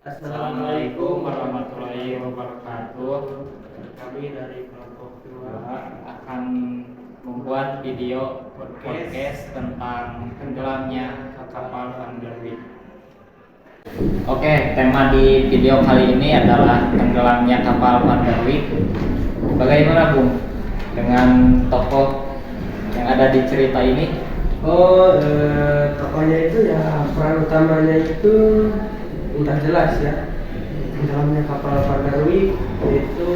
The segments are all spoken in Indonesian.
Assalamualaikum warahmatullahi wabarakatuh. Kami dari kelompok 2 Akan membuat video podcast tentang tenggelamnya kapal Van der Wijk. Oke, tema di video kali ini adalah tenggelamnya kapal Van der Wijk. Bagaimana Bung dengan tokoh yang ada di cerita ini? Tokohnya itu ya, peran utamanya itu udah jelas ya. Dalamnya kapal Van der Wijk, yaitu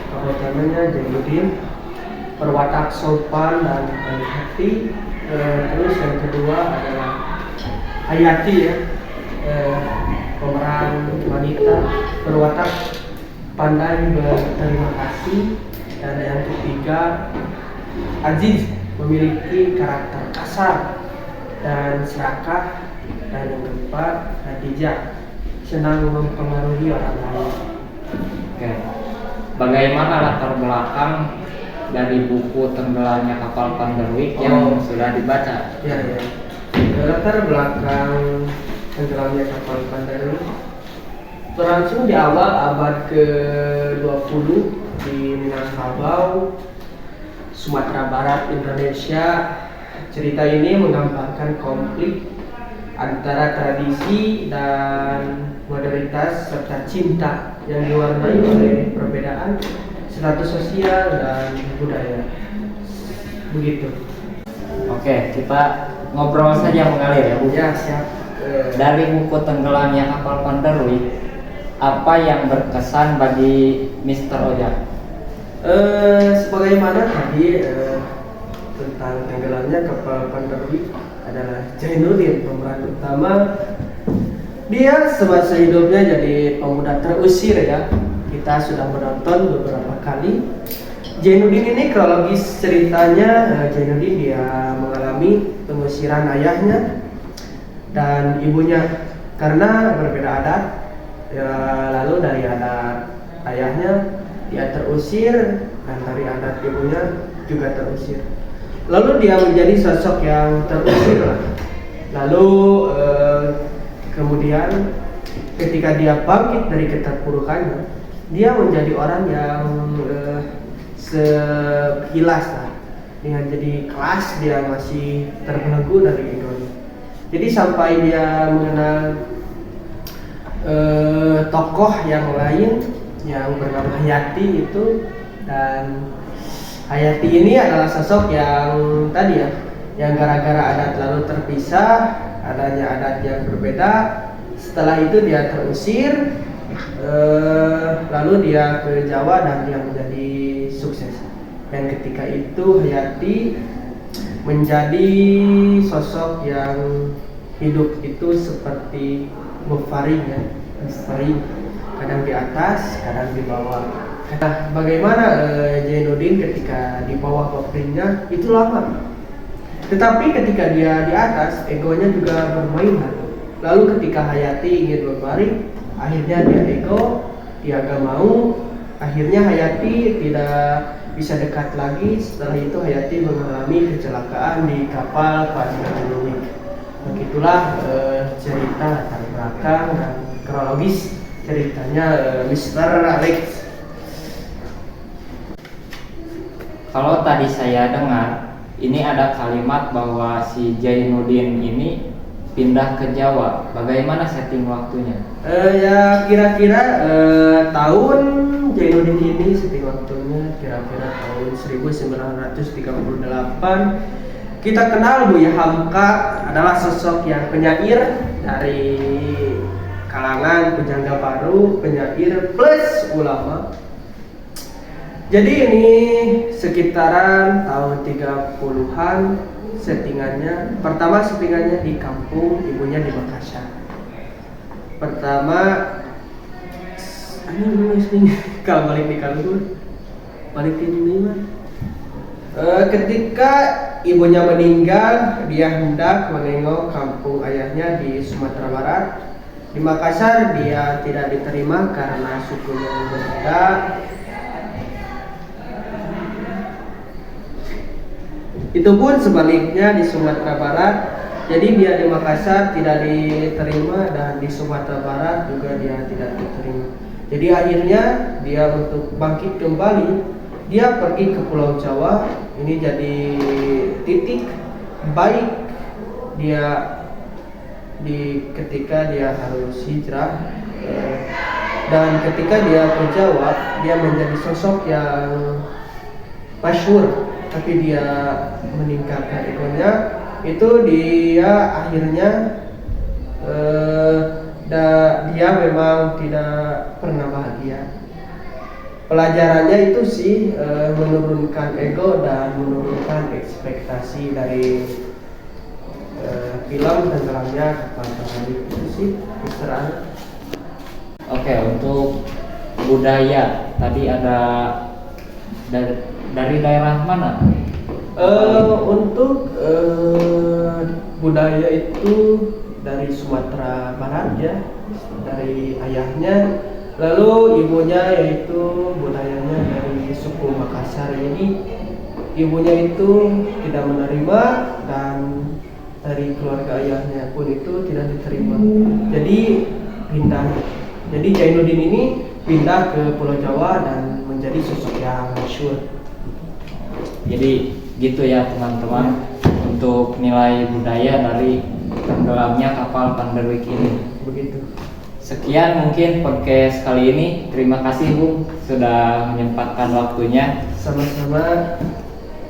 kapal utamanya Jainuddin, berwatak sopan dan baik hati. Terus yang kedua adalah Hayati ya, pemeran wanita berwatak pandai berterima kasih. Dan yang ketiga Aziz, memiliki karakter kasar dan serakah. Dan yang keempat Khadijah, senang mempengaruhi orang lain. Oke. Bagaimana latar belakang dari buku tenggelamnya kapal Van der Wijk yang sudah dibaca? Ya. Latar belakang tenggelamnya kapal Van der Wijk berlangsung di awal abad ke-20 di Minangkabau, Sumatera Barat, Indonesia. Cerita ini menggambarkan konflik antara tradisi dan modernitas serta cinta yang diwarnai oleh perbedaan status sosial dan budaya. Begitu. Oke, kita ngobrol saja mengalir ya Bu. Ya, siap. Dari buku tenggelamnya kapal Van der Wijk, apa yang berkesan bagi Mr. Ojak? Sebagaimana tadi tentang tenggelamnya kapal Van der Wijk adalah Jainuddin, pemeran utama. Dia semasa hidupnya jadi pemuda terusir ya. Kita sudah menonton beberapa kali. Jainuddin ini kronologis ceritanya, Jainuddin dia mengalami pengusiran ayahnya dan ibunya karena berbeda adat. Ya, lalu dari adat ayahnya dia terusir dan dari adat ibunya juga terusir. Lalu dia menjadi sosok yang terusir. Lalu kemudian ketika dia bangkit dari keterpurukannya, dia menjadi orang yang sekilas lah. Dengan jadi kelas dia masih terbelenggu dari egonya. Jadi sampai dia mengenal tokoh yang lain yang bernama Hayati itu. Dan Hayati ini adalah sosok yang tadi ya, yang gara-gara adat lalu terpisah, adanya adat yang berbeda. Setelah itu dia terusir, lalu dia ke Jawa dan dia menjadi sukses. Dan ketika itu Hayati menjadi sosok yang hidup itu seperti berfaring ya, berfaring, kadang di atas, kadang di bawah. Nah, bagaimana Jainuddin ketika di bawah berfaringnya itu lama. Tetapi ketika dia di atas, egonya juga bermain. Lalu ketika Hayati ingin berbaring, akhirnya dia ego, dia gak mau. Akhirnya Hayati tidak bisa dekat lagi. Setelah itu Hayati mengalami kecelakaan di kapal Van der Wijk. Begitulah cerita latar belakang dan kronologis ceritanya Mr. Alex. Kalau tadi saya dengar, ini ada kalimat bahwa si Jainuddin ini pindah ke Jawa. Bagaimana setting waktunya? Ya kira-kira tahun Jainuddin ini setting waktunya kira-kira tahun 1938. Kita kenal Buya Hamka adalah sosok yang penyair dari kalangan Pujangga Baru, penyair plus ulama. Jadi ini sekitaran tahun 30-an settingannya. Pertama settingannya di kampung, ibunya di Makassar. Pertama kalau balik di kampung, balik di mana? Ketika ibunya meninggal, dia hendak menengok kampung ayahnya di Sumatera Barat. Di Makassar dia tidak diterima karena sukunya berbeda. Itu pun sebaliknya di Sumatera Barat Jadi dia di Makassar tidak diterima dan di Sumatera Barat juga dia tidak diterima. Jadi akhirnya dia untuk bangkit kembali, dia pergi ke Pulau Jawa. Ini jadi titik baik dia ketika dia harus hijrah, dan ketika dia ke Jawa dia menjadi sosok yang masyhur, tapi dia meningkatkan egonya. Itu dia akhirnya dia memang tidak pernah bahagia. Pelajarannya itu sih menurunkan ego dan menurunkan ekspektasi dari film Tenggelamnya Kapal Titanic. Itu sih Mr. Oke, untuk budaya tadi ada dari daerah mana? Untuk budaya itu dari Sumatera Barat ya, dari ayahnya, lalu ibunya yaitu budayanya dari suku Makassar. Jadi ibunya itu tidak menerima dan dari keluarga ayahnya pun itu tidak diterima. Jadi pindah. Jadi Jainuddin ini pindah ke Pulau Jawa dan menjadi sosok yang masyhur. Jadi gitu ya teman-teman, untuk nilai budaya dari tenggelamnya kapal Panderwick ini. Begitu. Sekian mungkin podcast kali ini. Terima kasih Bung sudah menyempatkan waktunya. Sama-sama.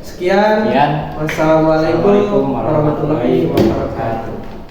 Sekian. Sekian. Wassalamualaikum warahmatullahi wabarakatuh.